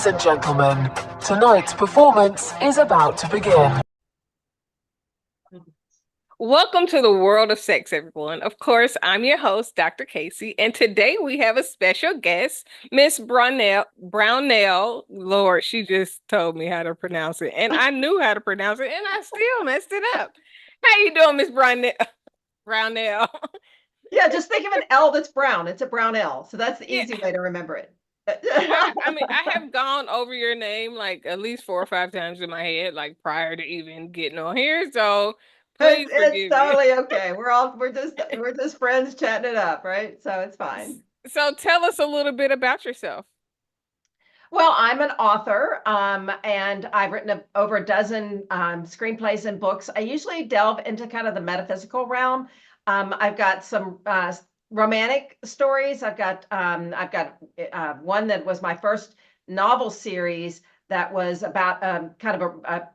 Ladies and gentlemen, tonight's performance is about to begin. Welcome to the world of sex, everyone. Of course, I'm your host, Dr. Kaci, and today we have a special guest, Miss Brownell. Lord, she just told me how to pronounce it, and I knew how to pronounce it, and I still messed it up. How you doing, Miss Brownell? Brownell. Yeah, just think of an L that's brown. It's a brown L. So that's the Yeah. easy way to remember it. Well, I mean, I have gone over your name like at least 4 or 5 times in my head, like prior to even getting on here. So please It's forgive me. totally okay. We're just friends chatting it up, right? So it's fine. So tell us a little bit about yourself. Well, I'm an author, and I've written over a dozen screenplays and books. I usually delve into kind of the metaphysical realm. I've got some romantic stories. I've got one that was my first novel series that was about kind of a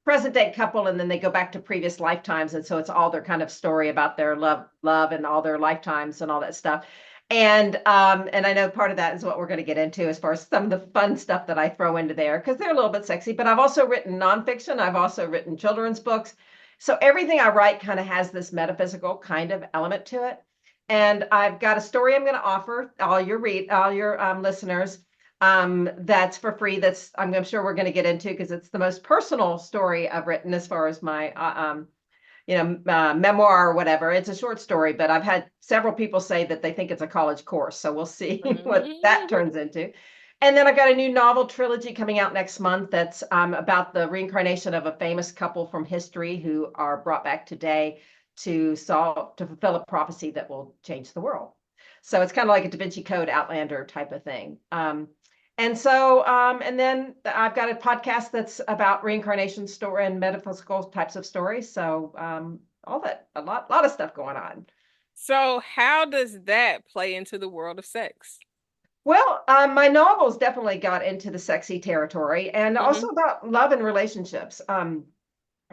present day couple, and then they go back to previous lifetimes, and so it's all their kind of story about their love and all their lifetimes and all that stuff. And I know part of that is what we're going to get into as far as some of the fun stuff that I throw into there because they're a little bit sexy. But I've also written nonfiction. I've also written children's books. So everything I write kind of has this metaphysical kind of element to it. And I've got a story I'm going to offer all your listeners, that's for free. That's I'm sure we're going to get into because it's the most personal story I've written as far as my memoir or whatever. It's a short story, but I've had several people say that they think it's a college course. So we'll see what that turns into. And then I've got a new novel trilogy coming out next month that's about the reincarnation of a famous couple from history who are brought back today to fulfill a prophecy that will change the world. So it's kind of like a Da Vinci Code Outlander type of thing. And then I've got a podcast that's about reincarnation story and metaphysical types of stories. So a lot of stuff going on. So how does that play into the world of sex? Well, my novels definitely got into the sexy territory and also about love and relationships.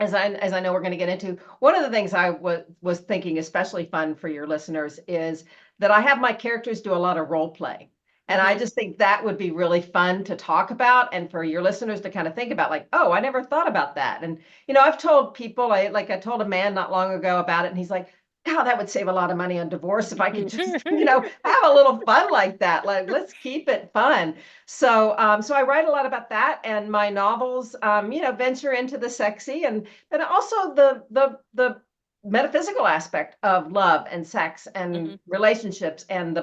As I know we're going to get into, one of the things I was thinking especially fun for your listeners is that I have my characters do a lot of role play. And I just think that would be really fun to talk about and for your listeners to kind of think about like, oh, I never thought about that. And, I've told people, I told a man not long ago about it and he's like, God, that would save a lot of money on divorce if I could just, have a little fun like that. Like, let's keep it fun. So I write a lot about that, and my novels, venture into the sexy and also the metaphysical aspect of love and sex and relationships and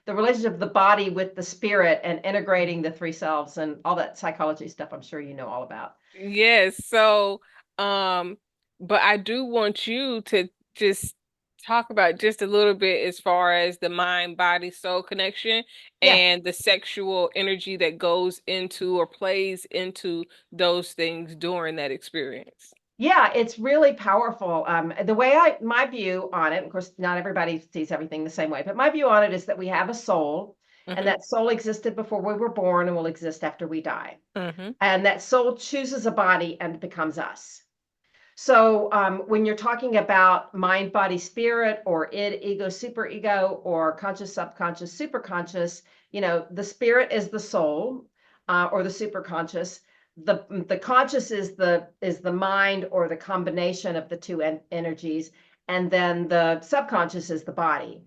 the relationship of the body with the spirit and integrating the three selves and all that psychology stuff. I'm sure you know all about. Yes. So, but I do want you to just talk about just a little bit as far as the mind, body, soul connection Yeah. and the sexual energy that goes into or plays into those things during that experience. Yeah, it's really powerful. My view on it, of course, not everybody sees everything the same way, but my view on it is that we have a soul, and Hmm. that soul existed before we were born and will exist after we die. Hmm. And that soul chooses a body and becomes us. So when you're talking about mind, body, spirit, or id, ego, superego, or conscious, subconscious, superconscious, the spirit is the soul, or the superconscious. The conscious is the mind or the combination of the two energies, and then the subconscious is the body.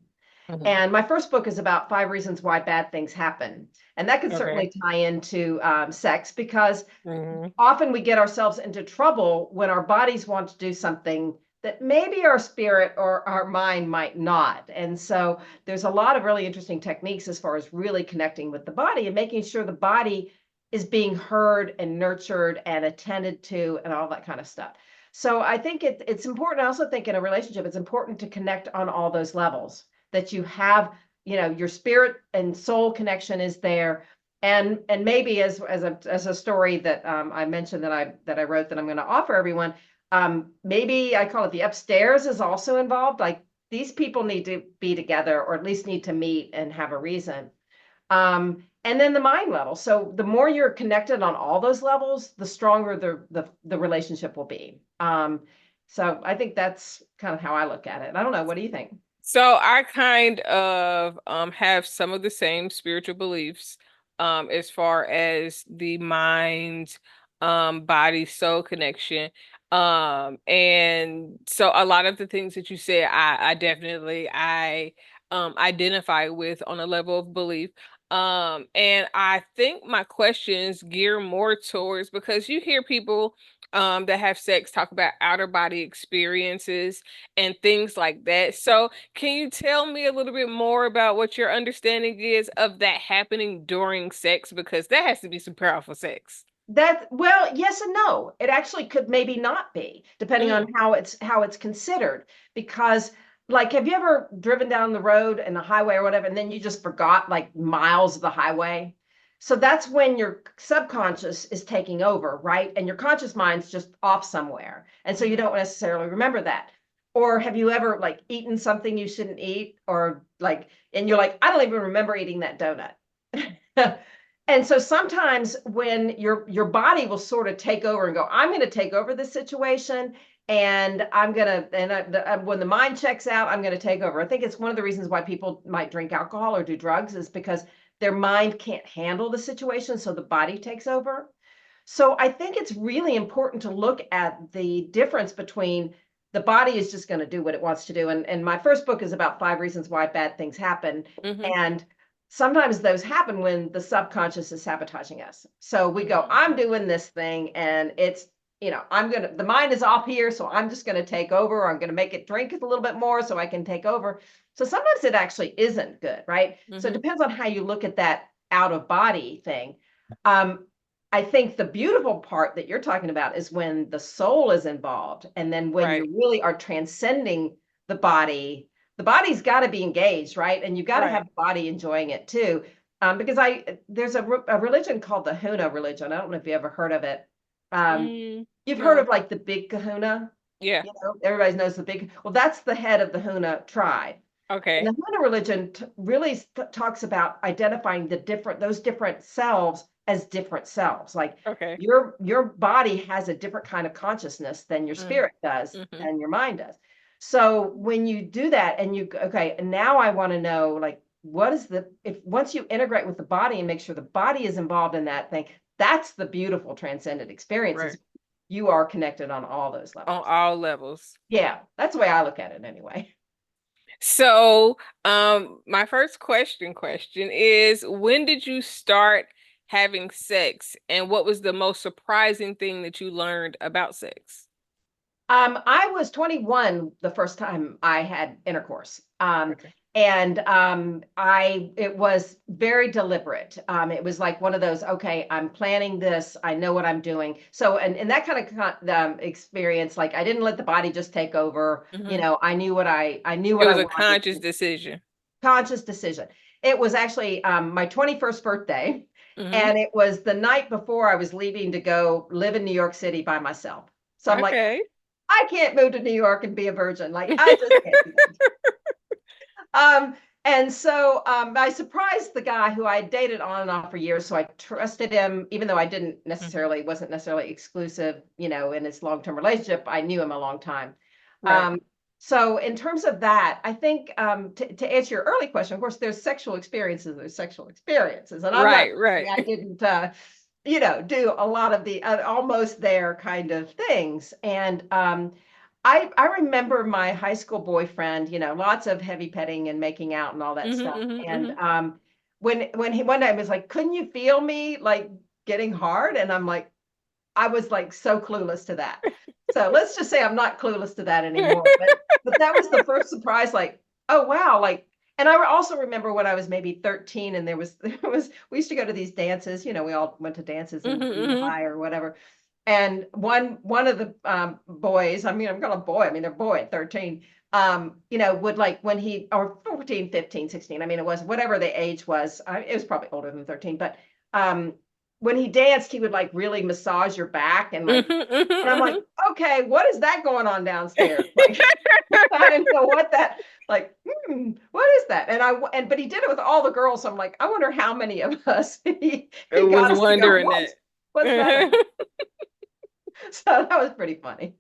Hmm. And my first book is about 5 reasons why bad things happen. And that can Okay. certainly tie into sex because Hmm. often we get ourselves into trouble when our bodies want to do something that maybe our spirit or our mind might not. And so there's a lot of really interesting techniques as far as really connecting with the body and making sure the body is being heard and nurtured and attended to and all that kind of stuff. So I think it's important. I also think in a relationship, it's important to connect on all those levels that you have, your spirit and soul connection is there, and maybe as a story that I mentioned that I wrote that I'm going to offer everyone. Maybe I call it the upstairs is also involved. Like these people need to be together, or at least need to meet and have a reason. And then the mind level. So the more you're connected on all those levels, the stronger the relationship will be. So I think that's kind of how I look at it. I don't know. What do you think? So I kind of have some of the same spiritual beliefs. as far as the mind, body, soul connection. And so a lot of the things that you said, I definitely identify with on a level of belief. And I think my questions gear more towards because you hear people that have sex talk about outer body experiences and things like that. So, can you tell me a little bit more about what your understanding is of that happening during sex? Because that has to be some powerful sex. Well, yes and no. It actually could maybe not be, depending on Mm, how it's considered. Because, like, have you ever driven down the road and the highway or whatever, and then you just forgot like miles of the highway? So that's when your subconscious is taking over, right? And your conscious mind's just off somewhere. And so you mhm. don't necessarily remember that. Or have you ever like eaten something you shouldn't eat, or like, and you're like, I don't even remember eating that donut. And so sometimes when your body will sort of take over and go, I'm going to take over this situation, and I'm going to, when the mind checks out, I'm going to take over. I think it's one of the reasons why people might drink alcohol or do drugs is because their mind can't handle the situation, so the body takes over. So I think it's really important to look at the difference between the body is just going to do what it wants to do. And my first book is about 5 reasons why bad things happen. Mhm. And sometimes those happen when the subconscious is sabotaging us. So we go, Mhm. I'm doing this thing, and the mind is off here, so I'm just going to take over. Or I'm going to make it drink a little bit more so I can take over. So sometimes it actually isn't good, right? So it Mhm. depends on how you look at that out of body thing. Um, I think the beautiful part that you're talking about is when the soul is involved, and then when Right. you really are transcending the body. The body's got to be engaged, right? And you've got to have Right. the body enjoying it too. Because there's a religion called the Huna religion. I don't know if you ever heard of it. Um, you've heard No. of like the big Kahuna. Yeah. Everybody knows the big. Well, that's the head of the Huna tribe. And the Okay. Huna religion really talks about identifying those different selves as different selves. Like Okay. your body has a different kind of consciousness than your Mm. spirit does Mhm. and your mind does. So when you do that and okay, and now I want to know, like, what is if once you integrate with the body and make sure the body is involved in that thing, that's the beautiful transcendent experience Right. is you are connected on all those On levels. all levels. Yeah, that's the way I look at it anyway. So, my first question is, when did you start having sex, and what was the most surprising thing that you learned about sex? I was 21 the first time I had intercourse. Okay. And it was very deliberate. It was like one of those, okay, I'm planning this, I know what I'm doing. So, and that kind of experience, like I didn't let the body just take over. Hmm. I knew I knew It what I was a wanted. conscious decision. Conscious decision. It was actually my 21st birthday, Hmm. and it was the night before I was leaving to go live in New York City by myself. So I'm like, Okay. I can't move to New York and be a virgin. Like, I just can't do that. And so I surprised the guy who I had dated on and off for years. So I trusted him, even though I Hmm. wasn't necessarily exclusive, in his long-term relationship. I knew him a long time. Right. Um, so in terms of that, I think to answer your early question, of course, there's sexual experiences. And I'm not Right. saying Right. I didn't, do a lot of the almost there kind of things. And I remember my high school boyfriend, lots of heavy petting and making out and all that Hmm. stuff. Hmm. And Hmm. when he one night was like, couldn't you feel me like getting hard? And I was like so clueless to that. So let's just say I'm not clueless to that anymore. But that was the first surprise, like, oh wow, like. And I also remember when I was maybe 13, and we used to go to these dances. We all went to dances in junior Hmm. high or whatever. And one of the boys, I mean, I'm gonna boy, I mean, they're boy at 13, would like when he, or 14, 15, 16, I mean, it was whatever the age was, it was probably older than 13, but um, when he danced, he would like really massage your back and Hmm. like, and I'm like, Hmm. okay, what is that going on downstairs? Like, I didn't know what that, like, what is that? But he did it with all the girls. So I'm like, I wonder how many of us I he was got us to go, wondering that. what's that about? So that was pretty funny.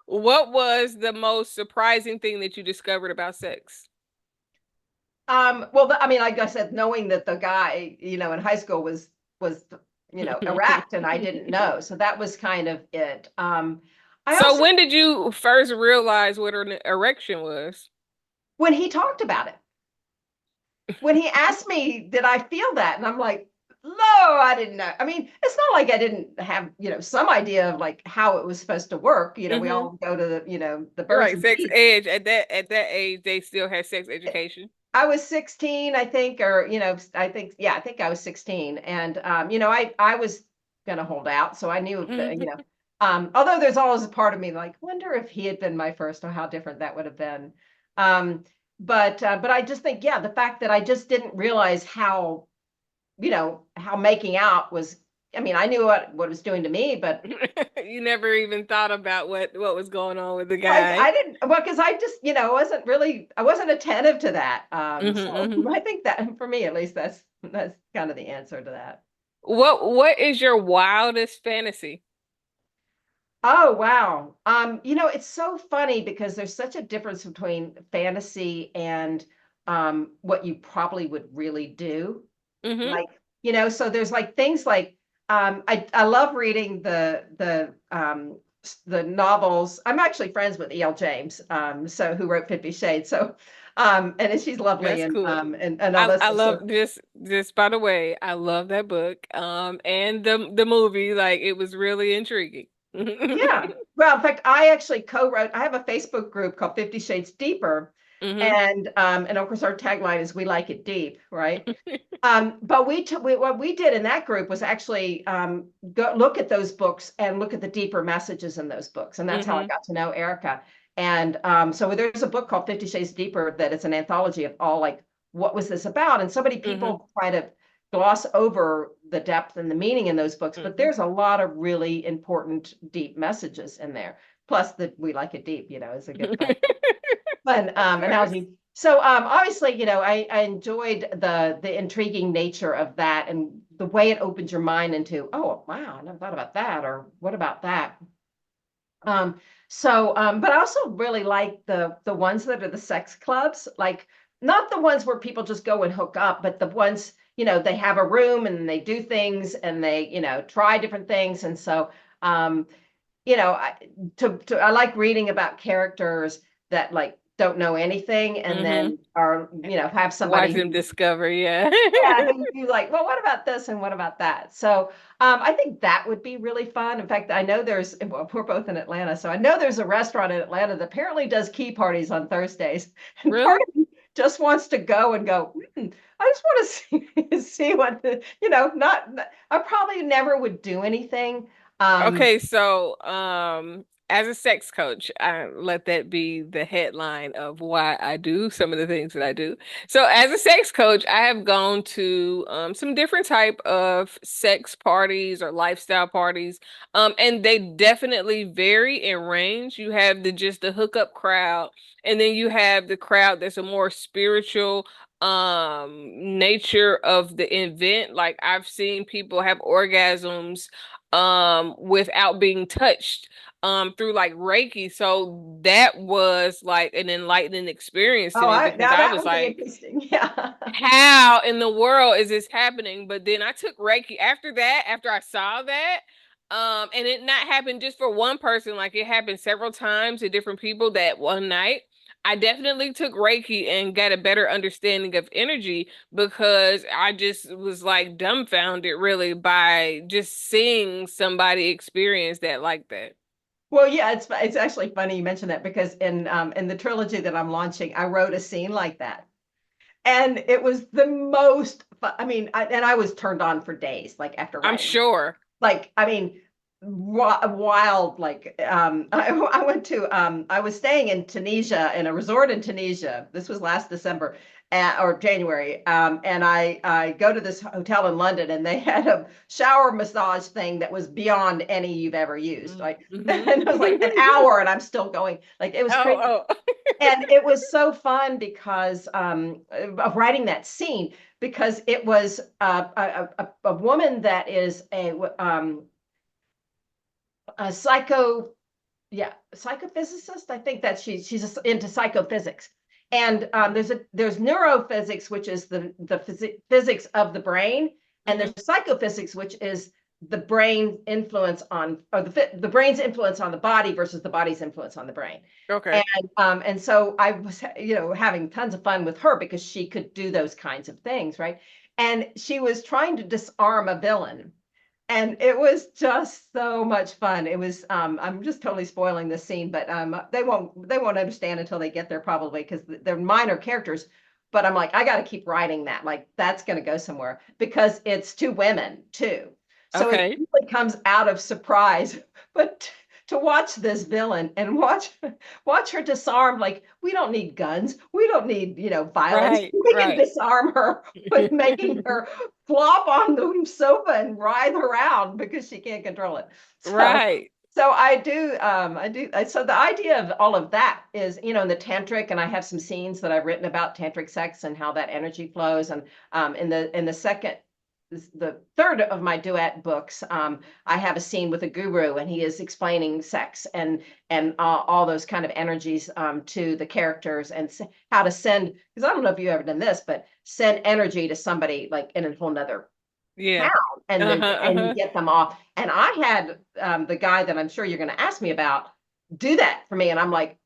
What was the most surprising thing that you discovered about sex? Well, I mean, like I said, knowing that the guy, in high school was, erect, and I didn't know, so that was kind of it. I So also, when did you first realize what an erection was? when he talked about it, when he asked me, did I feel that? And I'm like, no, I didn't know. I mean, it's not like I didn't have, some idea of like how it was supposed to work. We Mm-hmm. all go to the You're birds right, and sex bees. age. At that age, they still had sex education. I was 16, I think, or yeah, I think I was 16, and I was gonna hold out, so I knew that, although there's always a part of me like, wonder if he had been my first, or how different that would have been. Um, but I just think, yeah, the fact that I just didn't realize how making out was. I mean, I knew what it was doing to me, but You never even thought about what was going on with the I, guy. I didn't, well, because I just, I wasn't attentive to that. So Hmm. I think that for me, at least, that's kind of the answer to that. What is your wildest fantasy? Oh, wow. It's so funny because there's such a difference between fantasy and what you probably would really do. Hmm. Like, so there's like things like I love reading the novels. I'm actually friends with E.L. James, so who wrote 50 Shades. So and she's lovely, That's and cool. and all this I stuff. love So just by the way, I love that book. And the movie, like it was really intriguing. yeah. Well, in fact, I actually co-wrote, I have a Facebook group called 50 Shades Deeper. Hmm. And of course our tagline is we like it deep, right? But what we did in that group was actually go look at those books and look at the deeper messages in those books. And that's how I Hmm. got to know Erica. And so there's a book called 50 Shades Deeper that is an anthology of all, like, what was this about? And so many Hmm. people try to gloss over the depth and the meaning in those books, but Hmm. there's a lot of really important, deep messages in there. Plus, that we like it deep, is a good fun Of course. analogy. So obviously, I enjoyed the intriguing nature of that, and the way it opens your mind into, oh wow, I never thought about that, or what about that. But I also really like the ones that are the sex clubs, like not the ones where people just go and hook up, but the ones, they have a room and they do things, and they, try different things. And so you know, I, I like reading about characters that like don't know anything, and Hmm. then are, have Watch somebody them who, discover, yeah. yeah, who you like, well, what about this and what about that? So I think that would be really fun. In fact, I know well, we're both in Atlanta, so I know there's a restaurant in Atlanta that apparently does key parties on Thursdays. And part Really? of me just wants to go and go, I just want to see what I probably never would do anything. Um, Okay, so as a sex coach, I let that be the headline of why I do some of the things that I do. So as a sex coach, I have gone to some different type of sex parties or lifestyle parties. And they definitely vary in range. You have the hookup crowd, and then you have the crowd that's a more spiritual nature of the event. Like I've seen people have orgasms without being touched through like Reiki. So that was like an enlightening experience to Oh, me because now I that was would be like, interesting. Yeah. how in the world is this happening? But then I took Reiki after that, after I saw that. And it not happened just for one person, like it happened several times to different people that one night. I definitely took Reiki and got a better understanding of energy because I just was like dumbfounded really by just seeing somebody experience that like that. Well, yeah, it's actually funny you mentioned that, because in the trilogy that I'm launching, I wrote a scene like that. And it was the most I mean, and I was turned on for days, like, after I'm writing. sure. Like, I mean, wild, like, I went to I was staying in Tunisia, in a resort in Tunisia. This was last December, or January. And I go to this hotel in London, and they had a shower massage thing that was beyond any you've ever used, like, Mm-hmm. and it was like an hour, and I'm still going, like, it was crazy. Oh, oh. And it was so fun because of writing that scene, because it was a woman that is a psychophysicist. I think that she's into psychophysics, And there's neurophysics, which is the physics of the brain, and there's psychophysics, which is the brain influence on, or the brain's influence on the body versus the body's influence on the brain. Okay. And so I was, having tons of fun with her because she could do those kinds of things, right? And she was trying to disarm a villain. And it was just so much fun. It was, I'm just totally spoiling this scene, but they won't understand until they get there probably, because they're minor characters. But I'm like, I got to keep writing that. Like, that's going to go somewhere, because it's two women too. So it Okay. really comes out of surprise. But to watch this villain and watch her disarm, like, we don't need guns, we don't need, violence. Right, We can right. disarm her with making her flop on the sofa and writhe around because she can't control it. Right. So so the idea of all of that is, in the tantric, and I have some scenes that I've written about tantric sex and how that energy flows. And in the third of my duet books, I have a scene with a guru, and he is explaining sex and all those kind of energies to the characters, and how to send, because I don't know if you've ever done this, but send energy to somebody like in a whole nother Yeah. town, and get them off. And I had the guy that I'm sure you're going to ask me about do that for me, and I'm like,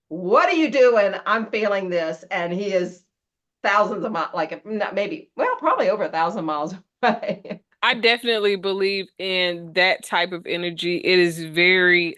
what are you doing? I'm feeling this. And he is thousands of miles, like, maybe, well, probably over 1,000 miles away. I definitely believe in that type of energy. It is very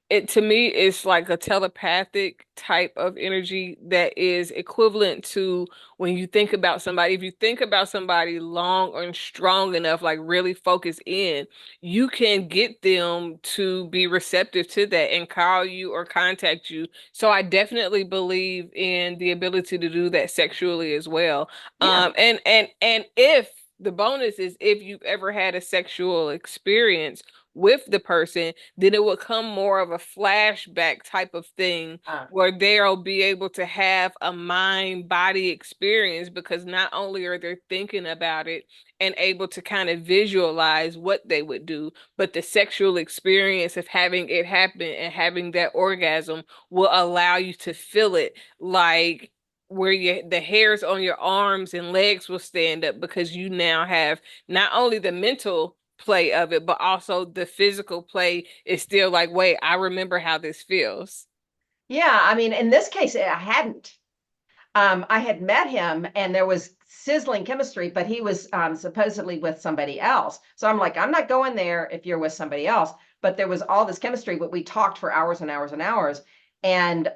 it to me it's like a telepathic type of energy that is equivalent to when you think about somebody. If you think about somebody long and strong enough, like really focus in, you can get them to be receptive to that and call you or contact you. So I definitely believe in the ability to do that sexually as well. Yeah. And if the bonus is if you've ever had a sexual experience with the person, then it will come more of a flashback type of thing where they'll be able to have a mind body experience, because not only are they thinking about it and able to kind of visualize what they would do, but the sexual experience of having it happen and having that orgasm will allow you to feel it, like where the hairs on your arms and legs will stand up, because you now have not only the mental play of it, but also the physical play is still like, wait, I remember how this feels. Yeah, I mean, in this case, I hadn't. I had met him, and there was sizzling chemistry, but he was supposedly with somebody else. So I'm like, I'm not going there if you're with somebody else. But there was all this chemistry, but we talked for hours and hours and hours. And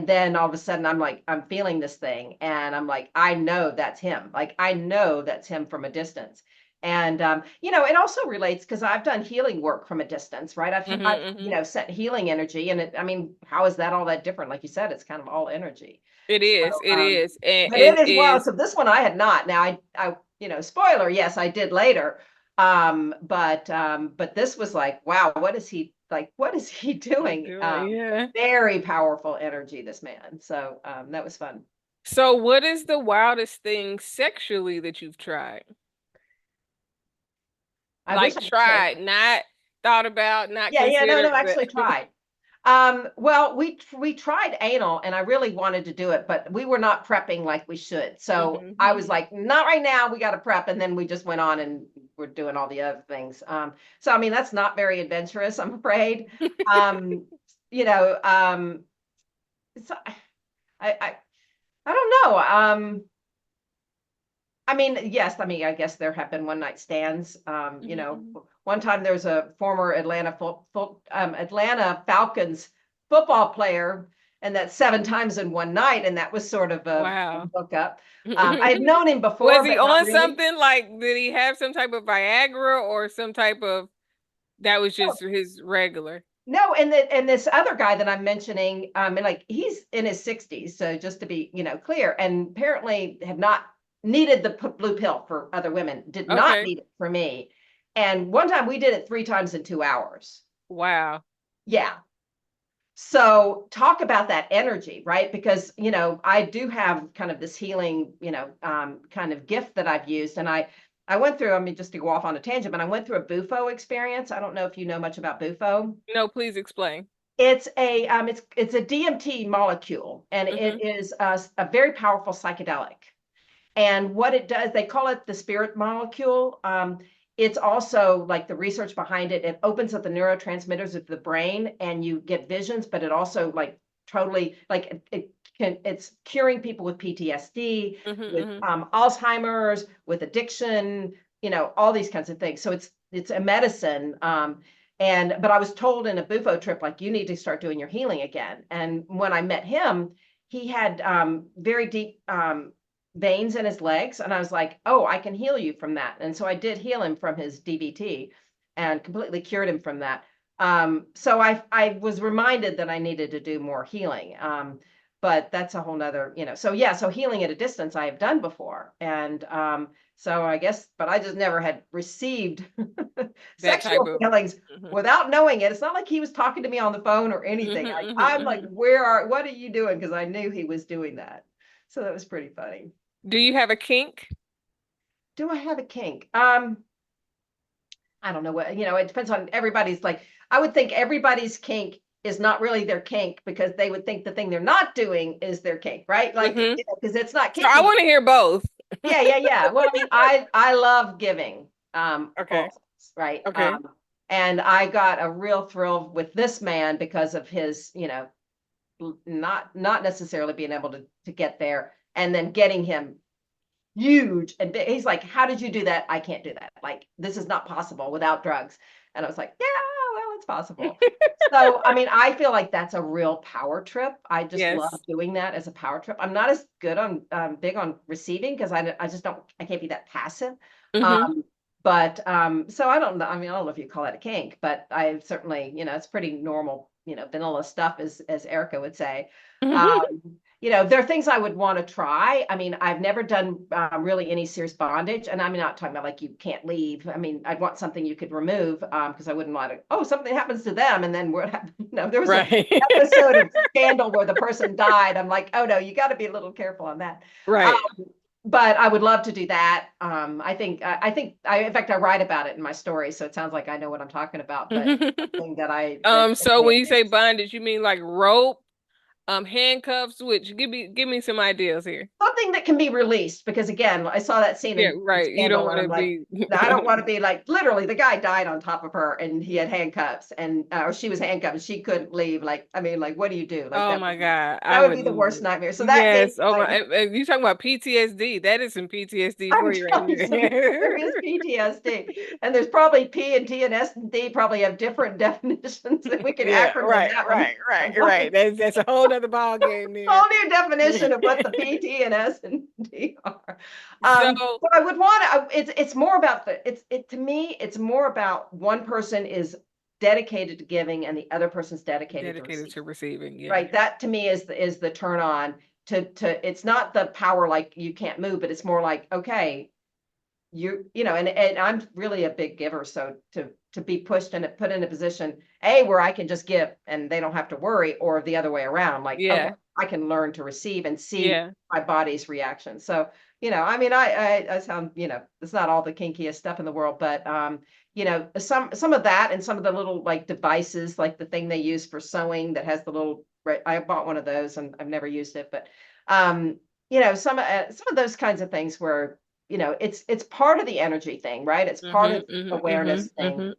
then all of a sudden I'm like, I'm feeling this thing. And I'm like, I know that's him. Like, I know that's him from a distance. And it also relates because I've done healing work from a distance, right? I've sent healing energy, and I mean, how is that all that different? Like you said, it's kind of all energy. It So, is, it is, but it and is wild. is So this one I had not. Now spoiler, yes, I did later. But this was like, wow, what is he like? What is he doing? doing, yeah. Very powerful energy, this man. So that was fun. So what is the wildest thing sexually that you've tried? I wish Like I could say. tried, not thought about, not Yeah, no, considered, but actually tried. Well, we tried anal, and I really wanted to do it, but we were not prepping like we should. So I was like, not right now, we got to prep. And then we just went on and we're doing all the other things. So I mean, that's not very adventurous, I'm afraid. You know, so I don't know. I mean, yes, I mean, I guess there have been one night stands. One time there's a former Atlanta Falcons football player, and that's 7 times in one night, and that was sort of a wow. hookup. I've known him Was before, he but not on really. something like, did he have some type of Viagra or some type of, that was No, just his regular? no, and this other guy that I'm mentioning, like, he's in his 60s, so just to be, clear, and apparently had not needed the blue pill for other women, did not Okay. need it for me. And one time we did it 3 times in 2 hours. Wow. Yeah. So talk about that energy, right? Because, I do have kind of this healing, kind of gift that I've used. And I went through, I mean, just to go off on a tangent, but I went through a Bufo experience. I don't know if you know much about Bufo. No, please explain. It's a DMT molecule, and it is a very powerful psychedelic. And what it does, they call it the spirit molecule. It's also like the research behind it. It opens up the neurotransmitters of the brain, and you get visions. But it also like totally like it's curing people with PTSD, with Alzheimer's, with addiction. All these kinds of things. So it's a medicine. But I was told in a Bufo trip, like, you need to start doing your healing again. And when I met him, he had very deep veins in his legs. And I was like, oh, I can heal you from that. And so I did heal him from his DVT and completely cured him from that. So I was reminded that I needed to do more healing. But that's a whole nother, so yeah, so healing at a distance I have done before. And so I guess, but I just never had received sexual healings without knowing it. It's not like he was talking to me on the phone or anything. I'm like, what are you doing? Because I knew he was doing that. So that was pretty funny. Do you have a kink? Do I have a kink? I don't know what, it depends on everybody's. Like, I would think everybody's kink is not really their kink, because they would think the thing they're not doing is their kink, right? Like, because it's not kinky. So I want to hear both. Yeah. Well, I mean, I love giving. Okay. Also, right. Okay. And I got a real thrill with this man because of his, not necessarily being able to get there, and then getting him huge and big. He's like, how did you do that? I can't do that. Like, this is not possible without drugs. And I was like, yeah, well, it's possible. So, I mean, I feel like that's a real power trip. I just love doing that as a power trip. I'm not as good on big on receiving, because I just don't, I can't be that passive. But so I don't know. I mean, I don't know if you call it a kink, but I certainly, it's pretty normal, vanilla stuff, as Erica would say. There are things I would want to try. I mean, I've never done really any serious bondage, and I'm not talking about like you can't leave. I mean, I'd want something you could remove, because I wouldn't want to. Oh, something happens to them, and then what happened? There was an episode of Scandal where the person died. I'm like, oh no, you got to be a little careful on that. Right. But I would love to do that. I think in fact, I write about it in my story, so it sounds like I know what I'm talking about. But something that so when you say bondage, you mean like rope, handcuffs? Which give me some ideas here. Something that can be released, because again, I saw that scene. Yeah, right. You don't want to be. I don't want to be like, literally, the guy died on top of her, and he had handcuffs, and or she was handcuffed, and she couldn't leave. Like, I mean, like, what do you do? Like, oh my God, that would be the worst nightmare. So that yes. Oh my, you talking about PTSD? That is some PTSD for you right here. There is PTSD, and there's probably P and T and S and D probably have different definitions that we can acronym. Right. That's a whole other ball game there. Whole new definition of what the P, T, and S and D are. So I would want to. It's more about to me. It's more about one person is dedicated to giving, and the other person's dedicated to receiving. Yeah. Right. That to me is the turn on. It's not the power like you can't move, but it's more like, okay, and I'm really a big giver, so to be pushed and put in a position where I can just give and they don't have to worry, or the other way around, like, okay, I can learn to receive and see my body's reaction. So I mean, I sound, it's not all the kinkiest stuff in the world, but some of that, and some of the little like devices, like the thing they use for sewing that has the little, right, I bought one of those and I've never used it, but some of those kinds of things where it's part of the energy thing, right? It's part of the awareness thing.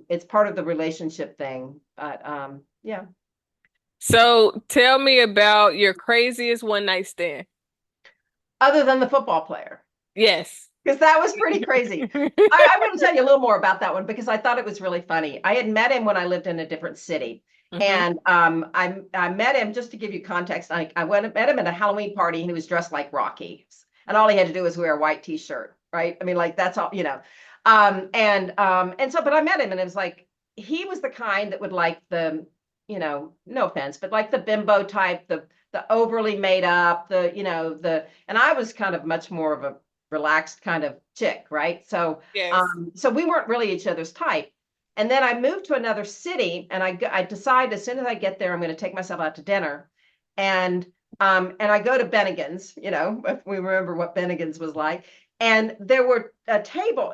It's part of the relationship thing. But yeah. So tell me about your craziest one night stand. Other than the football player. Yes. Because that was pretty crazy. I want to tell you a little more about that one, because I thought it was really funny. I had met him when I lived in a different city. And I met him, just to give you context. I met him at a Halloween party, and he was dressed like Rocky. And all he had to do was wear a white t-shirt, right? I mean, like, that's all, and so, but I met him, and it was like, he was the kind that would like the, no offense, but like the bimbo type, the overly made up, and I was kind of much more of a relaxed kind of chick, right? So, so we weren't really each other's type. And then I moved to another city, and I decided as soon as I get there, I'm going to take myself out to dinner. And I go to Bennigan's, if we remember what Bennigan's was like. And there were a table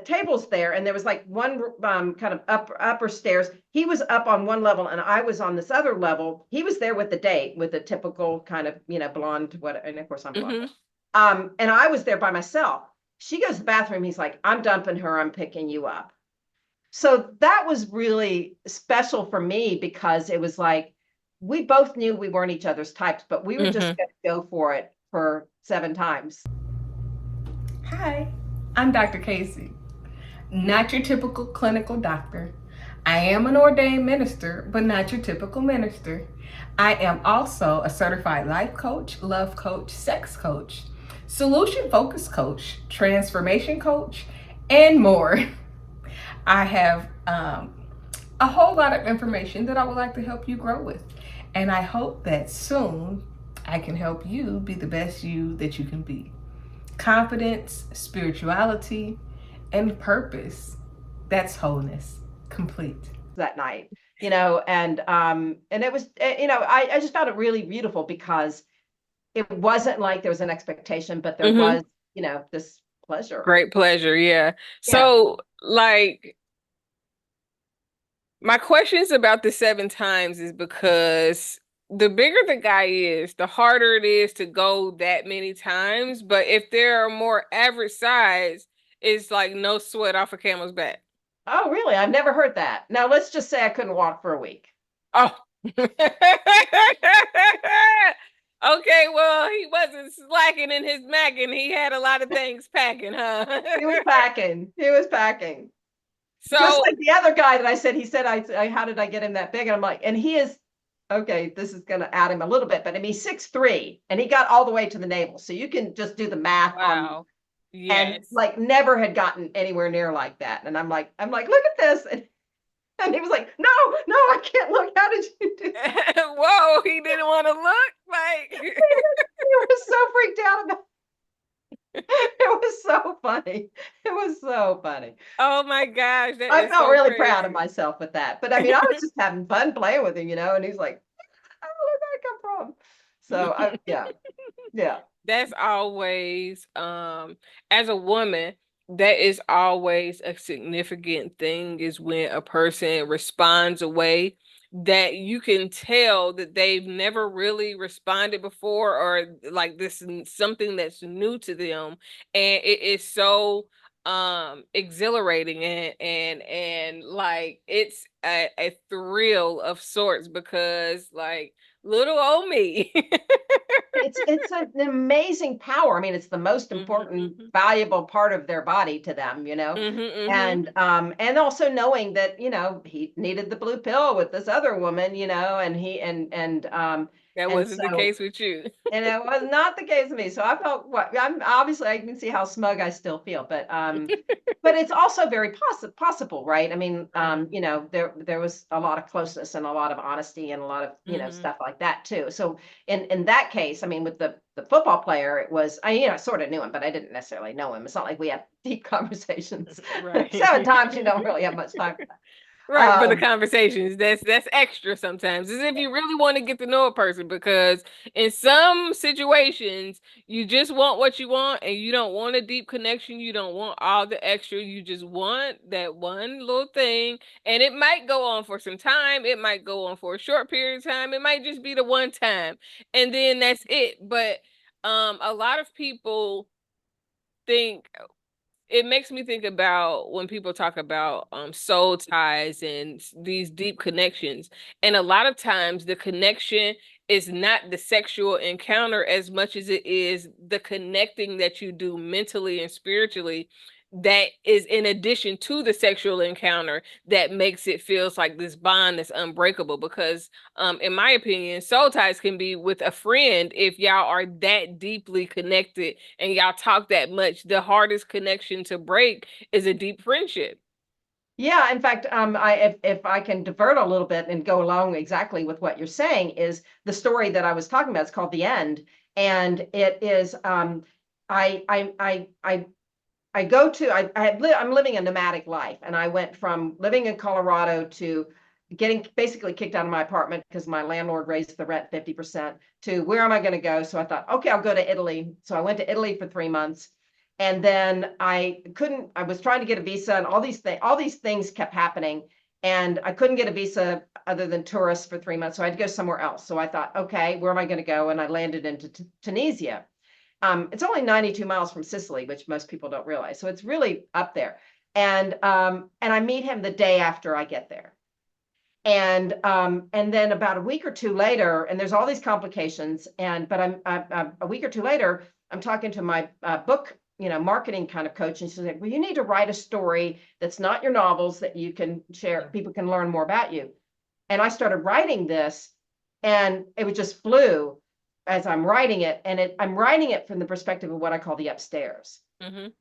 tables there, and there was like one kind of upper stairs. He was up on one level, and I was on this other level. He was there with the date, with the typical kind of, blonde, what, and of course I'm blonde. And I was there by myself. She goes to the bathroom. He's like, I'm dumping her. I'm picking you up. So that was really special for me, because it was like, we both knew we weren't each other's types, but we were just going to go for it for 7 times. Hi, I'm Dr. Kaci, not your typical clinical doctor. I am an ordained minister, but not your typical minister. I am also a certified life coach, love coach, sex coach, solution focused coach, transformation coach, and more. I have a whole lot of information that I would like to help you grow with. And I hope that soon I can help you be the best you that you can be. Confidence, spirituality, and purpose. That's wholeness, complete. That night, and it was, I just found it really beautiful, because it wasn't like there was an expectation, but there was, this pleasure. Great pleasure, yeah. So, like, my questions about the 7 times is because the bigger the guy is, the harder it is to go that many times. But if they're more average size, it's like no sweat off a camel's back. Oh, really? I've never heard that. Now, let's just say I couldn't walk for a week. Oh. Okay, well, he wasn't slacking in his macking. He had a lot of things packing, huh? He was packing. He was packing. So, just like the other guy that I said, he said, how did I get him that big? And I'm like, and he is, okay, this is going to add him a little bit, but I mean, 6'3", and he got all the way to the navel. So you can just do the math. Wow. Yes. And like never had gotten anywhere near like that. And I'm like, look at this. And he was like, no, I can't look. How did you do that? Whoa, he didn't want to look. Like, he was so freaked out about it. It was so funny. It was so funny. Oh my gosh. I felt really proud of myself with that. But I mean, I was just having fun playing with him, and he's like, where did that come from? So yeah. That's always, as a woman, that is always a significant thing, is when a person responds a way that you can tell that they've never really responded before, or like this is something that's new to them, and it is so exhilarating, and like it's a thrill of sorts, because like little old me. it's an amazing power. I mean, it's the most important, valuable part of their body to them, and also knowing that, he needed the blue pill with this other woman, and that wasn't the case with you. And it was not the case with me. So I felt, I'm obviously, I can see how smug I still feel, but it's also very possible, right? I mean, there was a lot of closeness and a lot of honesty and a lot of, stuff like that too. So in that case, I mean, with the football player, it was, I sort of knew him, but I didn't necessarily know him. It's not like we had deep conversations. Right. 7 times, you don't really have much time for that. Right, for the conversations, that's extra sometimes. As if you really want to get to know a person, because in some situations you just want what you want, and you don't want a deep connection. You don't want all the extra. You just want that one little thing, and it might go on for some time. It might go on for a short period of time. It might just be the one time, and then that's it. But a lot of people think. It makes me think about when people talk about soul ties and these deep connections. And a lot of times the connection is not the sexual encounter as much as it is the connecting that you do mentally and spiritually, that is in addition to the sexual encounter, that makes it feels like this bond that's unbreakable. Because in my opinion, soul ties can be with a friend. If y'all are that deeply connected and y'all talk that much, the hardest connection to break is a deep friendship. Yeah, in fact, if I can divert a little bit and go along exactly with what you're saying, is the story that I was talking about. It's called The End, and it is I'm living a nomadic life, and I went from living in Colorado to getting basically kicked out of my apartment because my landlord raised the rent 50%, to where am I going to go? So I thought, okay, I'll go to Italy. So I went to Italy for 3 months, And then I was trying to get a visa, and all these things kept happening. And I couldn't get a visa other than tourists for 3 months. So I had to go somewhere else. So I thought, okay, where am I going to go? And I landed into Tunisia. It's only 92 miles from Sicily, which most people don't realize. So it's really up there. And I meet him the day after I get there. And then about a week or two later, and there's all these complications. But I'm a week or two later, I'm talking to my book, marketing kind of coach, and she's like, "Well, you need to write a story that's not your novels that you can share. People can learn more about you." And I started writing this, and it just flew as I'm writing it. And I'm writing it from the perspective of what I call the upstairs, and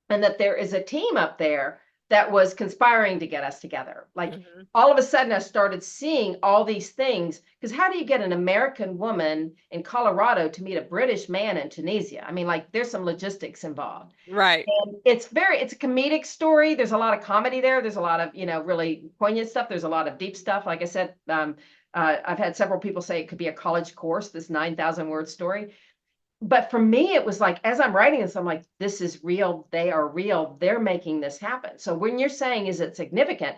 that there is a team up there that was conspiring to get us together. Like all of a sudden I started seeing all these things, because how do you get an American woman in Colorado to meet a British man in Tunisia? I mean, like there's some logistics involved. Right. And it's a comedic story. There's a lot of comedy there. There's a lot of, really poignant stuff. There's a lot of deep stuff. Like I said, I've had several people say it could be a college course, this 9,000 word story. But for me, it was like, as I'm writing this, I'm like, this is real. They are real. They're making this happen. So when you're saying, is it significant?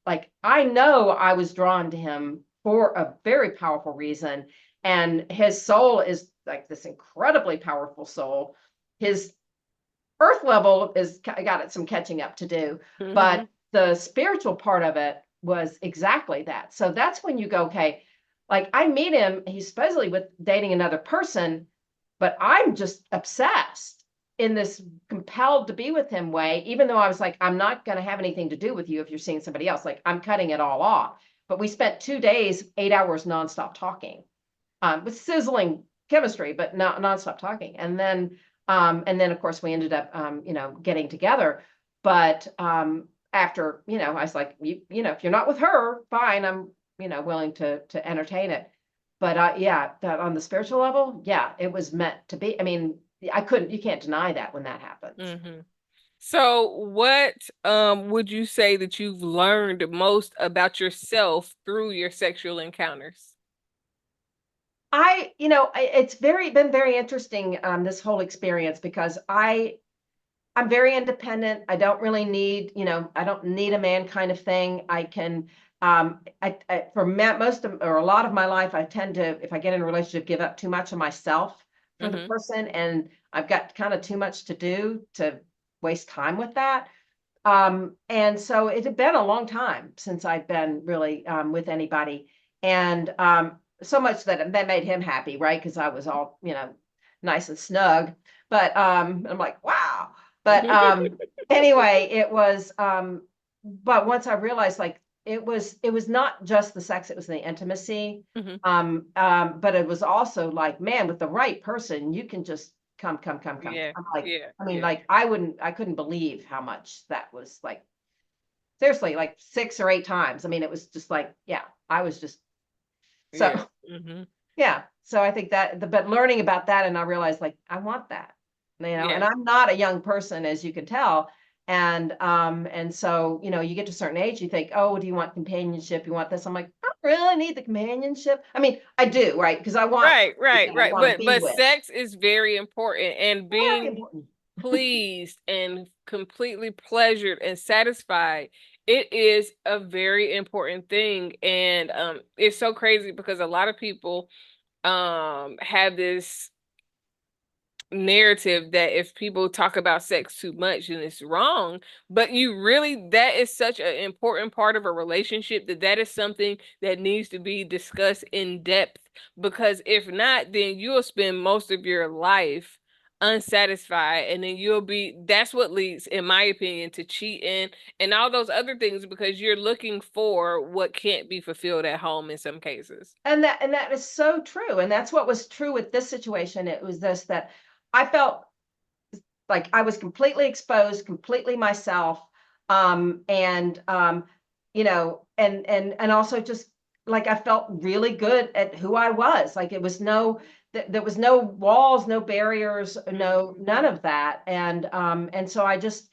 Like, I know I was drawn to him for a very powerful reason. And his soul is like this incredibly powerful soul. His earth level is got some catching up to do, but the spiritual part of it was exactly that. So that's when you go, okay, like I meet him, he's supposedly with dating another person, but I'm just obsessed in this compelled to be with him way, even though I was like, I'm not going to have anything to do with you if you're seeing somebody else. Like I'm cutting it all off. But we spent 2 days, 8 hours nonstop talking, with sizzling chemistry, but not nonstop talking. And then of course we ended up, getting together. But after, I was like, if you're not with her, fine, I'm, willing to entertain it. But yeah, that on the spiritual level, yeah, it was meant to be. I mean, you can't deny that when that happens. So what would you say that you've learned most about yourself through your sexual encounters? It's been very interesting, this whole experience, because I'm very independent. I don't really need, I don't need a man kind of thing. I can, for most of, or a lot of my life, I tend to, if I get in a relationship, give up too much of myself for the person. And I've got kind of too much to do to waste time with that. And so it had been a long time since I've been really, with anybody. And, so much that made him happy, right? Because I was all, nice and snug. But I'm like, wow. But anyway, it was, but once I realized, like, it was not just the sex, it was the intimacy. But it was also like, man, with the right person, you can just come. Yeah. I'm like, Yeah. I mean, Yeah. like, I couldn't believe how much that was, like, seriously, like 6 or 8 times. I mean, it was just like, yeah, I was just so, Yeah. yeah. So I think but learning about that, and I realized, like, I want that, Yeah. and I'm not a young person, as you can tell. And so, you get to a certain age, you think, oh, do you want companionship? You want this? I'm like, I don't really need the companionship. I mean, I do, right? Because I want Right. people I want to be But with. sex is very important, and Very being important. pleased and completely pleasured and satisfied, it is a very important thing. And it's so crazy because a lot of people have this narrative that if people talk about sex too much, then it's wrong. But that is such an important part of a relationship, that is something that needs to be discussed in depth, because if not, then you'll spend most of your life unsatisfied, and then that's what leads, in my opinion, to cheating and all those other things, because you're looking for what can't be fulfilled at home in some cases. And that is so true. And that's what was true with this situation. It was this, that I felt like I was completely exposed, completely myself. And and also just like I felt really good at who I was. Like it was there was no walls, no barriers, none of that. And so I just,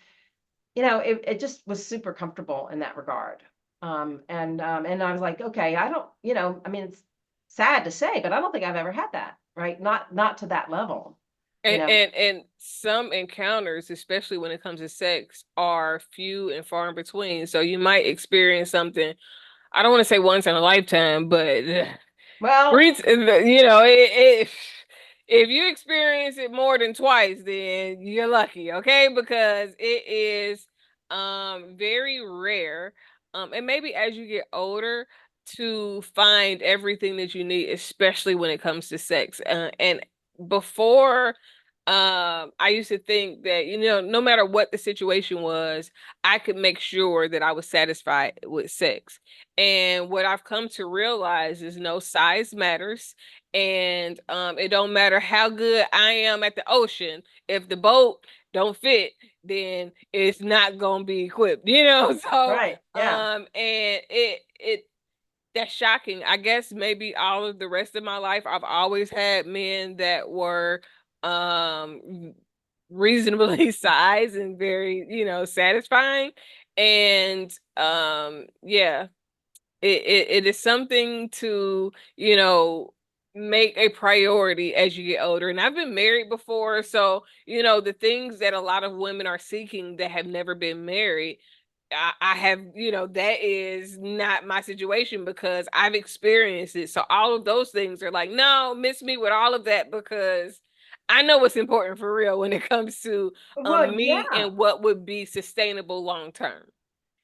it just was super comfortable in that regard. And I was like, okay, I don't, I mean, it's sad to say, but I don't think I've ever had that, right? Not to that level. you know. And some encounters, especially when it comes to sex, are few and far in between. So you might experience something, I don't want to say once in a lifetime, but Well, you know, if you experience it more than twice, then you're lucky, okay? Because it is very rare. And maybe as you get older to find everything that you need, especially when it comes to sex. And before I used to think that, you know, no matter what the situation was, I could make sure that I was satisfied with sex. And what I've come to realize is no, size matters. And it don't matter how good I am at the ocean. If the boat don't fit, then it's not gonna be equipped, you know. So right. Yeah. and it that's shocking. I guess maybe all of the rest of my life, I've always had men that were reasonably sized and very, you know, satisfying. And yeah, it is something to, you know, make a priority as you get older. And I've been married before, so you know, the things that a lot of women are seeking that have never been married, I have, you know, that is not my situation because I've experienced it. So all of those things are like, no, miss me with all of that because I know what's important for real when it comes to Well, me yeah. and what would be sustainable long term.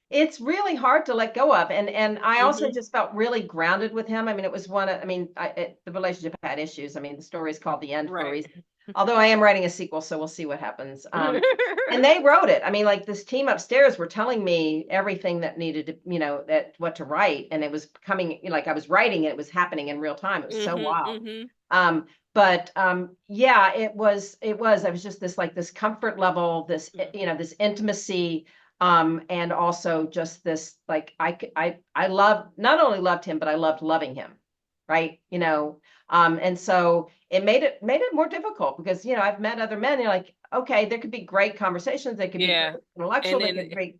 It's really hard to let go of, and I also Hmm. just felt really grounded with him. I mean, it was one of, I mean, the relationship had issues. I mean, the story is called The End for a Right. reason. Although I am writing a sequel, so we'll see what happens. And they wrote it. I mean, like this team upstairs were telling me everything that needed to, you know, that what to write, and it was coming, like I was writing it, it was happening in real time. It was so Hmm. wild. Hmm. But yeah, I was just this like this comfort level, this, you know, this intimacy, and also just this like I love, not only loved him, but I loved loving him, right? You know, and so it made it more difficult because, you know, I've met other men, you're like, okay, there could be great conversations, they could be Yeah. great intellectual, And they then could be,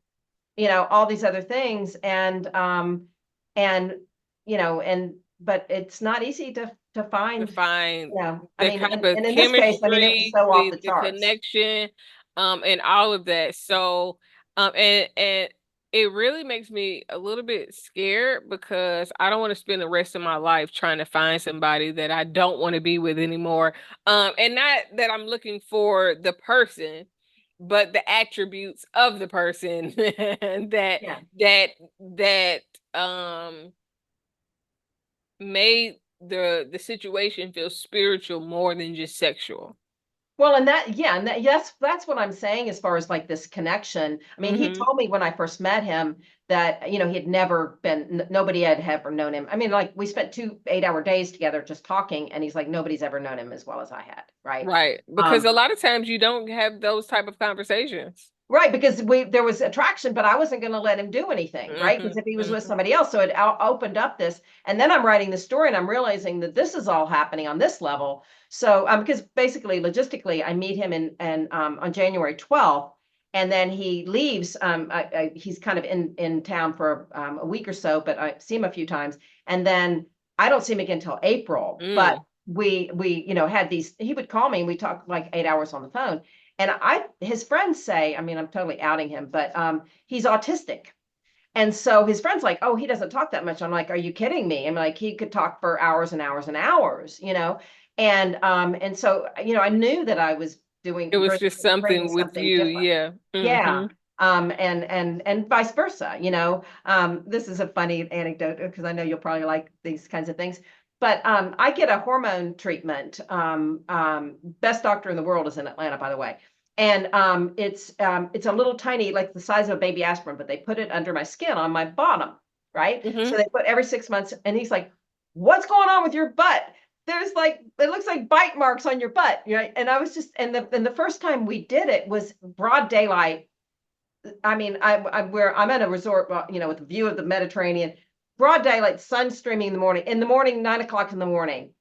you know, all these other things, and you know, and but it's not easy to to find, find you know, I the mean, type of and in this case, I mean, it was chemistry, so off the the charts. connection, and all of that. So, and it really makes me a little bit scared because I don't want to spend the rest of my life trying to find somebody that I don't want to be with anymore. And not that I'm looking for the person, but the attributes of the person that Yeah. that that made the situation feel spiritual more than just sexual. Well, and that, yeah, and that, yes, that's what I'm saying as far as like this connection. I mean, he Hmm. told me when I first met him that, you know, he had never been, nobody had ever known him. I mean, like we spent 2 8-hour days together just talking, and he's like, nobody's ever known him as well as I had, right? Right. Because a Um, lot of times you don't have those type of conversations. Right, because we there was attraction, but I wasn't going to let him do anything, right? Hmm. Because if he was with Hmm. somebody else, so it opened up this, and then I'm writing the story, and I'm realizing that this is all happening on this level. So, because basically, logistically, I meet him on January 12th, and then he leaves. He's kind of in town for a week or so, but I see him a few times, and then I don't see him again until April. But Mm. we you know had these. He would call me, and we talked like 8 hours on the phone, and his friends say, I mean, I'm totally outing him, but he's autistic. And so his friends like, oh, he doesn't talk that much. I'm like, are you kidding me? I'm like, he could talk for hours and hours and hours, you know? And so, you know, I knew that I was It was just bringing something with something you. different. Yeah. Yeah. Hmm. And vice versa, you know. This is a funny anecdote because I know you'll probably like these kinds of things. But I get a hormone treatment. Best doctor in the world is in Atlanta, by the way. And it's a little tiny, like the size of a baby aspirin, but they put it under my skin on my bottom, right? So Hmm. they put every 6 months, and he's like, "What's going on with your butt? There's like it looks like bite marks on your butt, right?" And I was just, and the first time we did it was broad daylight. I mean, I'm at a resort, you know, with a view of the Mediterranean, broad daylight, sun streaming in the morning, 9 o'clock in the morning.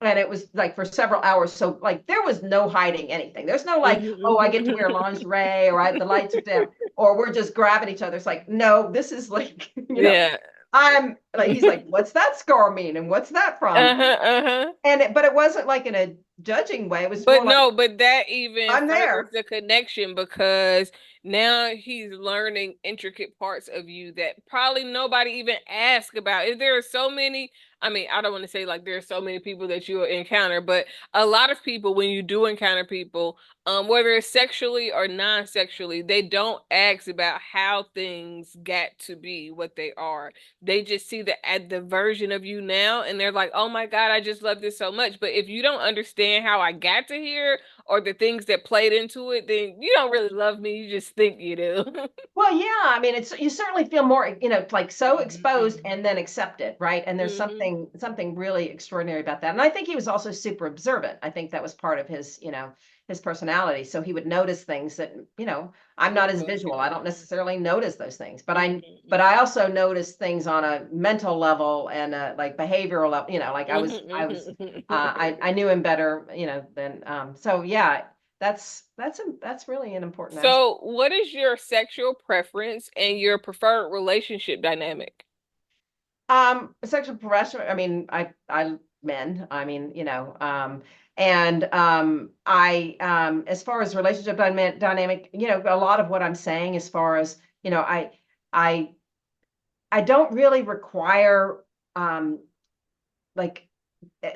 And it was like for several hours. So like there was no hiding anything. There's no like, oh, I get to wear Hmm. lingerie, or the lights are dim, or we're just grabbing each other. It's like, no, this is like, you know, Yeah. I'm like, he's like, what's that scar mean? And what's that from? Uh-huh, uh-huh. But it wasn't like in a judging way. It was But more like, no, but that even I'm furthers there. the connection because now he's learning intricate parts of you that probably nobody even asked about. If there are so many, I mean, I don't want to say like there are so many people that you'll encounter, but a lot of people, when you do encounter people, whether it's sexually or non-sexually, they don't ask about how things got to be what they are. They just see the version of you now and they're like, oh my God, I just love this so much. But if you don't understand how I got to here or the things that played into it, then you don't really love me. You just think you do. Well, yeah, I mean, it's you certainly feel more, like so exposed and then accepted, right? And there's Hmm. something really extraordinary about that. And I think he was also super observant. I think that was part of his, his personality. So he would notice things that, I'm not as Most visual. people I don't don't. necessarily notice those things, but Hmm. I also notice things on a mental level and like behavioral level, like I knew him better, than so yeah, that's really an important aspect. So, what is your sexual preference and your preferred relationship dynamic? Sexual harassment, I mean, I men, I mean, and as far as relationship dynamic, a lot of what I'm saying as far as, I I don't really require um like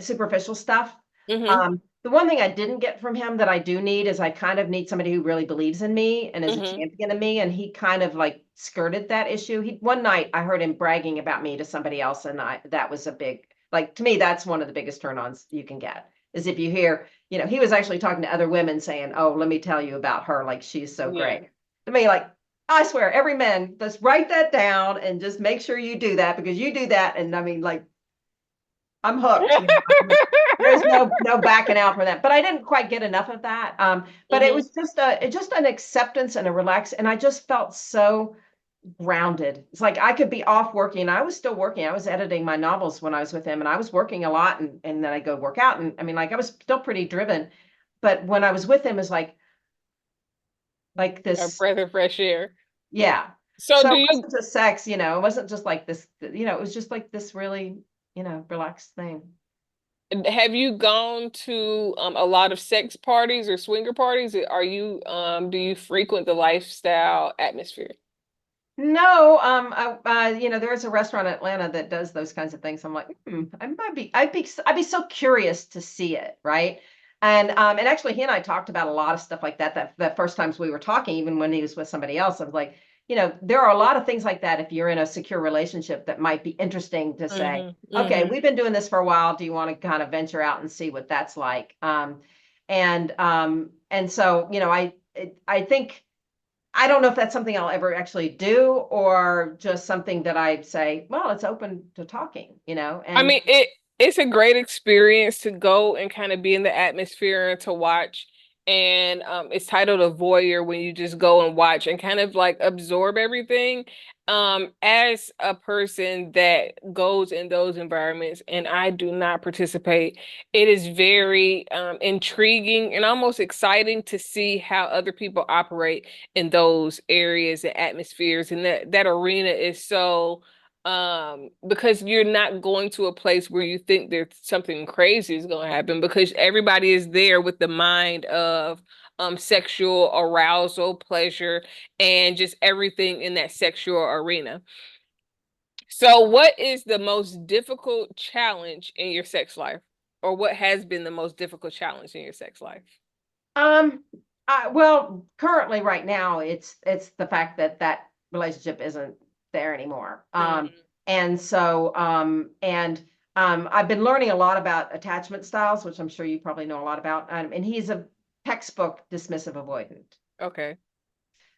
superficial stuff. Hmm. The one thing I didn't get from him that I do need is I kind of need somebody who really believes in me and is a Hmm. champion of me. And he kind of like skirted that issue. One night I heard him bragging about me to somebody else, and that was a big, like, to me, that's one of the biggest turn-ons you can get. Is if you hear, he was actually talking to other women saying, "Oh, let me tell you about her, like she's so Yeah. great." To me, like, I swear, every man, just write that down and just make sure you do that, because you do that, and I mean, like, I'm hooked. There's no backing out for that. But I didn't quite get enough of that. But it Hmm. was just an acceptance and a relax, and I just felt so grounded. It's like I could be off working. I was still working. I was editing my novels when I was with him, and I was working a lot, and then I go work out, and I mean, like, I was still pretty driven. But when I was with him, it's like A this, breath of fresh air. yeah. So, So do it you wasn't just sex, it wasn't just like this, it was just like this really, relaxed thing. have you gone to a lot of sex parties or swinger parties? Are you do you frequent the lifestyle atmosphere? No, there's a restaurant in Atlanta that does those kinds of things. I'm like, I'd be so curious to see it, right? And actually, he and I talked about a lot of stuff like that. That the first times we were talking, even when he was with somebody else, I was like, there are a lot of things like that. If you're in a secure relationship, that might be interesting to say, Hmm. okay, Hmm. we've been doing this for a while. Do you want to kind of venture out and see what that's like? And so, I think. I don't know if that's something I'll ever actually do, or just something that I say, well, it's open to talking, I and mean, it's a great experience to go and kind of be in the atmosphere and to watch. And it's titled a voyeur when you just go and watch and kind of like absorb everything. As a person that goes in those environments and I do not participate, it is very intriguing and almost exciting to see how other people operate in those areas and atmospheres. And that arena is so because you're not going to a place where you think there's something crazy is going to happen because everybody is there with the mind of sexual arousal, pleasure, and just everything in that sexual arena. So what is the most difficult challenge in your sex life, or what has been the most difficult challenge in your sex life? um, well, currently, right now, it's the fact that that relationship isn't there anymore. Mhm. And so, I've been learning a lot about attachment styles, which I'm sure you probably know a lot about. And he's a textbook dismissive avoidant. Okay.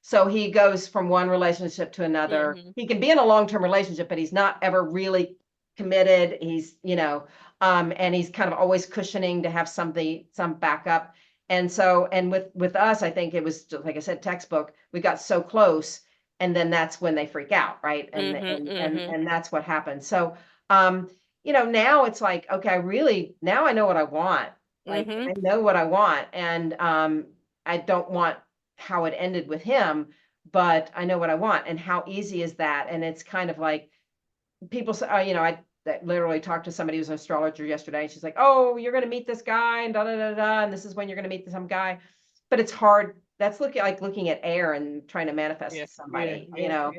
So he goes from one relationship to another. Hmm. He can be in a long-term relationship, but he's not ever really committed. And he's kind of always cushioning to have some backup. And so, and with us, I think it was just, like I said, textbook. We got so close, and then that's when they freak out, right? And Hmm. and and Hmm. and that's what happens. So, now it's like, okay, now I know what I want. Like, Hmm. I know what I want, and I don't want how it ended with him, but I know what I want. And how easy is that? And it's kind of like, people say, I literally talked to somebody who's an astrologer yesterday, and she's like, "Oh, you're going to meet this guy, and da da da da, and this is when you're going to meet some guy." But it's hard. That's looking at air and trying to Yeah, manifest yeah, somebody, yeah,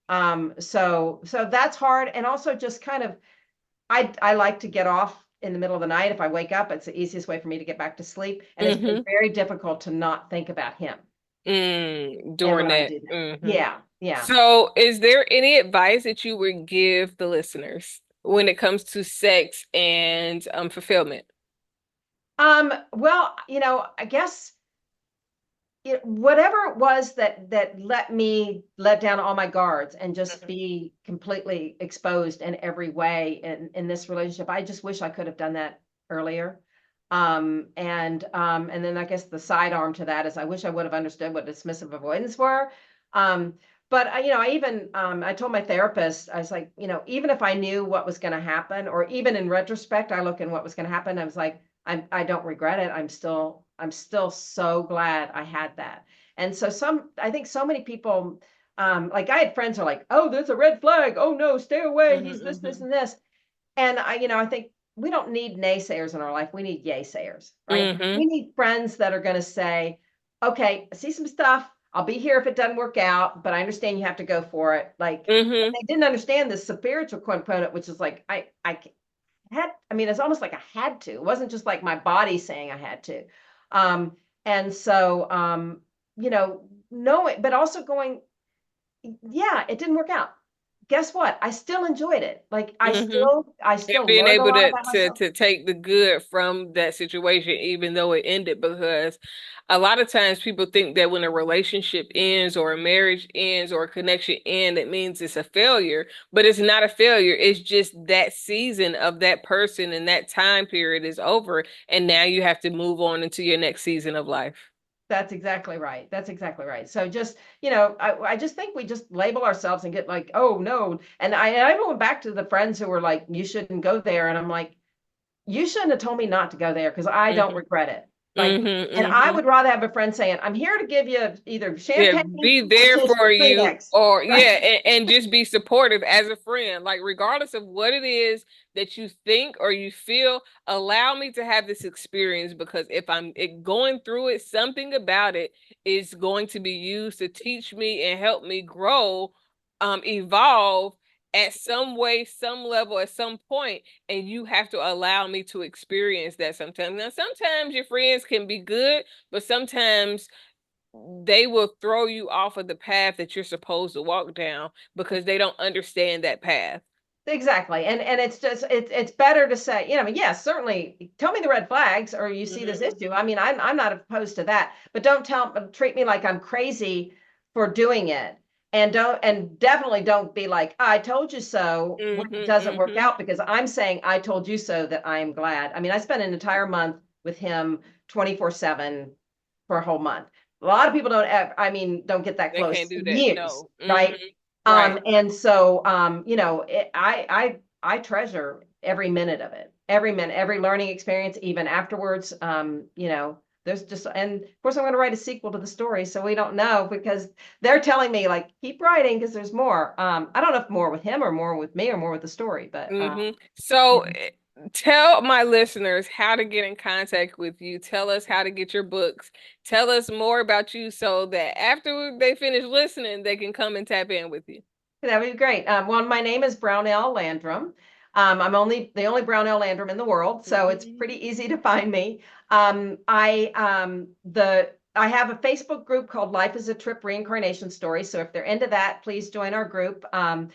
yeah. So that's hard, and also just kind of, I like to get off in the middle of the night. If I wake up, it's the easiest way for me to get back to sleep, and it's been very difficult to not think about him. And During when I that. do that, yeah. So, is there any advice that you would give the listeners when it comes to sex and fulfillment? Well, I guess whatever it was that let down all my guards and just Mhm. be completely exposed in every way in this relationship. I just wish I could have done that earlier. And then I guess the sidearm to that is I wish I would have understood what dismissive avoidance were. Um, but I told my therapist, I was like, even if I knew what was going to happen, or even in retrospect, I look in what was going to happen, I was like, I don't regret it. I'm still so glad I had that. And so I think so many people, like I had friends who are like, "Oh, there's a red flag. Oh no, stay away. He's this, this, and this." And I think we don't need naysayers in our life. We need yay sayers, right? Mhm. We need friends that are going to say, "Okay, I see some stuff. I'll be here if it doesn't work out, but I understand you have to go for it." Like, Mhm. they didn't understand the spiritual component, which is like, it's almost like I had to. It wasn't just like my body saying I had to. And so, knowing, but also going, yeah, it didn't work out. Guess what? I still enjoyed it. Like, I Mhm. still, I And still being learned a able lot to about myself. take the good from that situation, even though it ended, because a lot of times people think that when a relationship ends or a marriage ends or a connection ends, it means it's a failure. But it's not a failure. It's just that season of that person and that time period is over, and now you have to move on into your next season of life. That's exactly right. That's exactly right. So just, I just think we just label ourselves and get like, "Oh no." And I went back to the friends who were like, "You shouldn't go there." And I'm like, you shouldn't have told me not to go there because I don't Hmm. regret it. Like, and I Hmm. would rather have a friend saying, "I'm here to give you either Yeah, champagne be or there tissue for you, Kleenex." or Right? yeah, and just be supportive as a friend. Like, regardless of what it is that you think or you feel, allow me to have this experience, because if going through it, something about it is going to be used to teach me and help me grow, evolve at some way, some level, at some point. And you have to allow me to experience that sometimes. Now, sometimes your friends can be good, but sometimes they will throw you off of the path that you're supposed to walk down because they don't understand that path. Exactly. And it's just, it's better to say, yes, certainly tell me the red flags or you see this issue. Hmm. I mean, I'm not opposed to that, but don't treat me like I'm crazy for doing it. And definitely don't be like, "I told you so," when it Hmm. doesn't work Hmm. out, because I'm saying I told you so that I am glad. I mean, I spent an entire month with him 24/7 for a whole month. A lot of people don't get that They can't close do in that. years, No. Hmm. right? Right. And so, I treasure every minute of it, every minute, every learning experience, even afterwards. There's just, and of course, I'm going to write a sequel to the story, so we don't know, because they're telling me like, keep writing because there's more. I don't know if more with him or more with me or more with the story, but So, tell my listeners how to get in contact with you. Tell us how to get your books. Tell us more about you so that after they finish listening, they can come and tap in with you. that would be great. Well, my name is Brownell Landrum. I'm the only Brownell Landrum in the world, so it's Mhm. pretty easy to find me. I have a Facebook group called Life is a Trip Reincarnation Story. So if they're into that, please join our group. And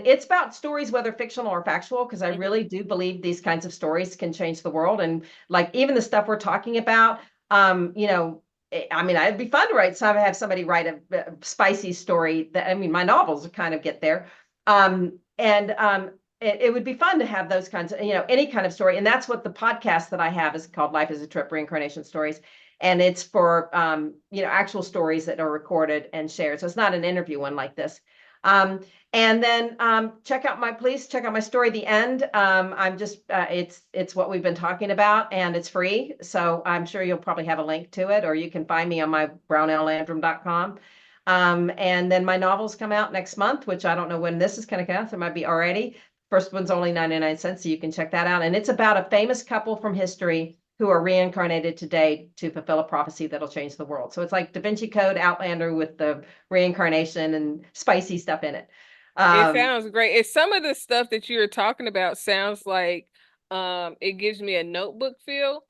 it's about stories, whether fictional or factual, because I Mhm. really do believe these kinds of stories can change the world. And like even the stuff we're talking about, I mean, it'd be fun to have somebody write a spicy story. My novels kind of get there. And it would be fun to have those kinds of, any kind of story. And that's what the podcast that I have is called Life is a Trip, Reincarnation Stories. And it's for, actual stories that are recorded and shared. So it's not an interview one like this. Um, and then please check out my story, The End. It's what we've been talking about, and it's free. So I'm sure you'll probably have a link to it, or you can find me on my brownelllandrum.com. And then my novels come out next month, which I don't know when this is going to come out. So it might be already. First one's only 99 cents, so you can check that out. And it's about a famous couple from history who are reincarnated today to fulfill a prophecy that'll change the world. So it's like Da Vinci Code, Outlander with the reincarnation and spicy stuff in it. It sounds great. It's some of the stuff that you're talking about sounds like it gives me a notebook feel.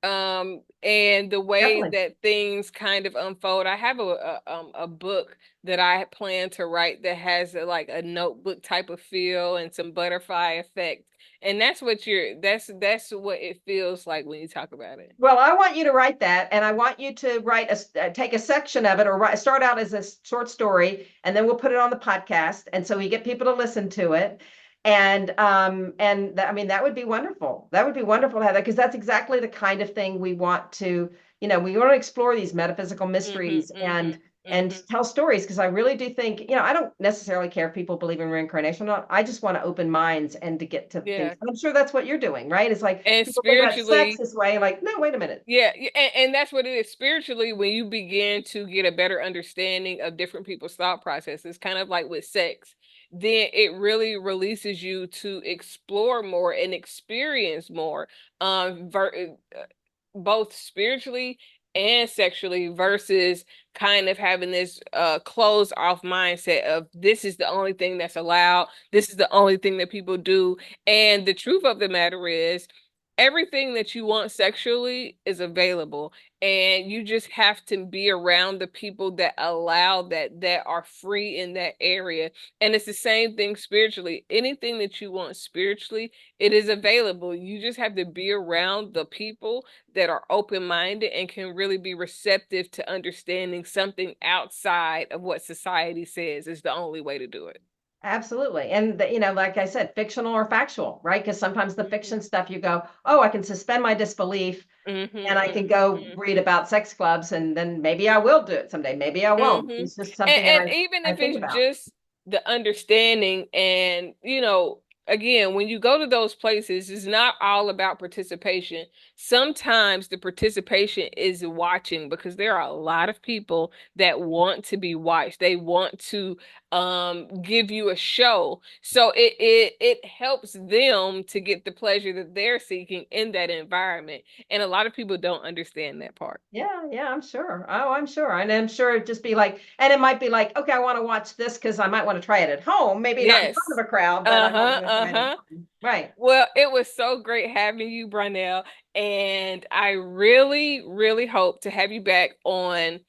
And the way Definitely. that things kind of unfold. I have a book that I plan to write that has like a notebook type of feel and some butterfly effect. And that's what that's what it feels like when you talk about it. Well, I want you to write that, and I want you to take a section of it, or start out as a short story, and then we'll put it on the podcast, and so we get people to listen to it. And I mean, that would be wonderful. That would be wonderful to have that, because that's exactly the kind of thing we want to, we want to explore these metaphysical mysteries and tell stories, because I really do think, I don't necessarily care if people believe in reincarnation or not. I just want to open minds and to get to things. And I'm sure that's what you're doing, right? It's like and people think about sex spiritually, this way, like, no, wait a minute. yeah, and that's what it is. Spiritually, when you begin to get a better understanding of different people's thought processes, kind of like with sex, then it really releases you to explore more and experience more, both spiritually and sexually, versus kind of having this closed off mindset of this is the only thing that's allowed, this is the only thing that people do. And the truth of the matter is, everything that you want sexually is available, and you just have to be around the people that allow that are free in that area. And it's the same thing spiritually. Anything that you want spiritually, it is available. You just have to be around the people that are open-minded and can really be receptive to understanding something outside of what society says is the only way to do it. Absolutely. And, like I said, fictional or factual, right? Because sometimes the fiction stuff you go, oh, I can suspend my disbelief and I can go read about sex clubs, and then maybe I will do it someday. Maybe I won't. It's just something and even I if think it's about. just the understanding, and again, when you go to those places, it's not all about participation. Sometimes the participation is watching, because there are a lot of people that want to be watched. They want to give you a show, so it helps them to get the pleasure that they're seeking in that environment. And a lot of people don't understand that part. Yeah, I'm sure. Oh, I'm sure. And I'm sure it'd just be like, and it might be like, okay, I want to watch this because I might want to try it at home. Maybe not in front Yes. of a crowd, but I might want to try it at home. Right. Well, it was so great having you, Brownell, and I really, really hope to have you back on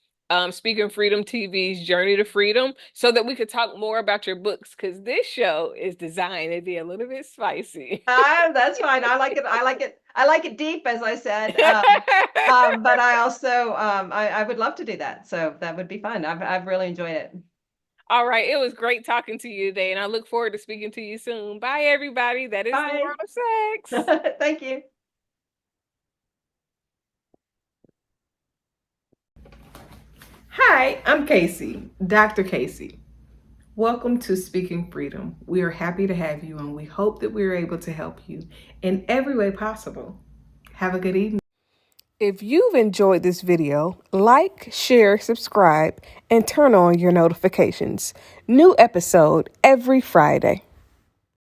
Speaking Freedom TV's Journey to Freedom, so that we could talk more about your books, because this show is designed to be a little bit spicy. That's fine. I like it. I like it. I like it deep, as I said. But I also, I would love to do that. So that would be fun. I've really enjoyed it. All right. It was great talking to you today, and I look forward to speaking to you soon. Bye, everybody. That is the world of sex. Thank you. Hi, I'm Kaci, Dr. Kaci. Welcome to Speaking Freedom. We are happy to have you, and we hope that we are able to help you in every way possible. Have a good evening. If you've enjoyed this video, like, share, subscribe, and turn on your notifications. New episode every Friday.